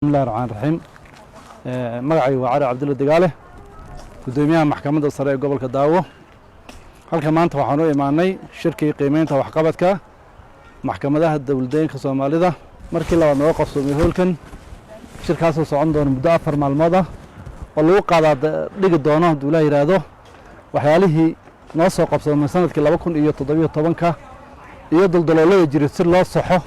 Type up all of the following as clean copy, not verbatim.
بسم الله الرحمن الرحيم magacay waa Cali Cabdulla Dagaale gudoomiyaha maxkamadda sare ee gobolka Daawo halka maanta waxaan u imaanay shirkii qiimeynta waxqabadka maxkamadaha dawladda Soomaalida markii la noo qabsoomay hoolkan shirkaas oo socon doona muddo 4 maalmood ah oo lagu qaada dhigi doono duulay yiraahdo waxyaalihii noo soo qabsoomay sanadkii 2017 iyo daldaloolada jiray si loo saxo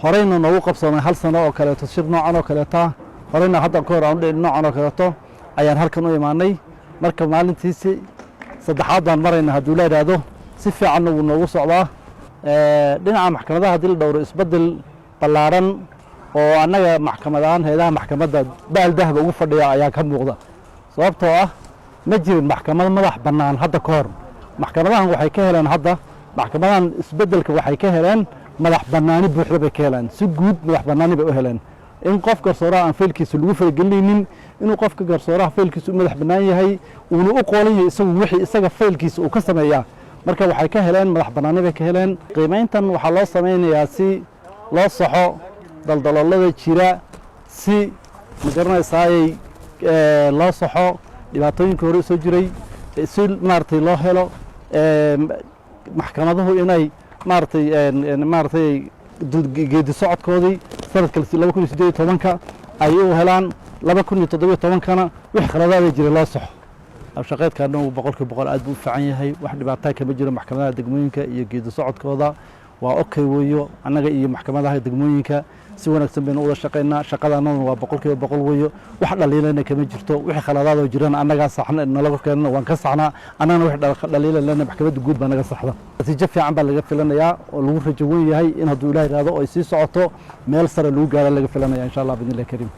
horeyna noogu qabsoomay hal sano oo kale shir noocan oo kale taa horeyna hadda ka hor aan dhigno noocan oo kale to ayaan halkan u imaanay marka maalintiisi saddexaad baan marayna haddii la yiraahdo si fiican uu noogu socdaa dhinaca maxkamadaha dil dhowr isbedel ballaaran oo annaga maxkamadahan hay'adaha maxkamadda baaldahba ugu fadhiya ayaa ka muuqda sababtoo ah ma jirin maxkamad madax bannaan hadda ka hor maxkamadahan waxay ka heleen hadda maxkamadahan isbedelka waxay ka heleen madax bannaani buuxda bay ka heleen si guud madax bannaani bay u heleen in qof garsooraha aan faylkiisa lagu faragelinin inuu qofka garsooraha faylkiisa u madax bannaan yahay uuna u qoolan yahay isagu wixii isaga faylkiisa uu ka sameeyaa marka waxay ka heleen madax bannaani bay ka heleen qiimeyntan waxaa loo sameynayaa si loo saxo daldaloolada jira si ma garanaysaay loo saxo dhibaatooyinka hore soo jiray si maartay loo helo maxkamaduhu inay maartay geedi socodkoodii sanadka 2018 ay u helaan 2017kana wix khaladaad jiray loo saxo shaqeedkaana uu boqolkiiba aad buu fiican yahay wax dhibaato kama jiro maxkamadaha degmooyinka iyo geedi socodkooda waa okay weeyo annaga iyo maxkamadaha degmooyinka si wanaagsan baynu u shaqeynaa shaqadana waa boqolkiiba weeyo wax dhaliilana kama jirto wix khaladaad jiraan annaga saxna nalaga keenno waan ka saxnaa annana wax dhaliilana maxkamadda guud baa naga saxda natiijo fiican baa laga filanayaa oo lagu rajo weyn yahay in hadduu Ilaahay raado oo ay sii socoto meel sare lagu gaaro laga filanayaa insha Allah bidin Allah kariim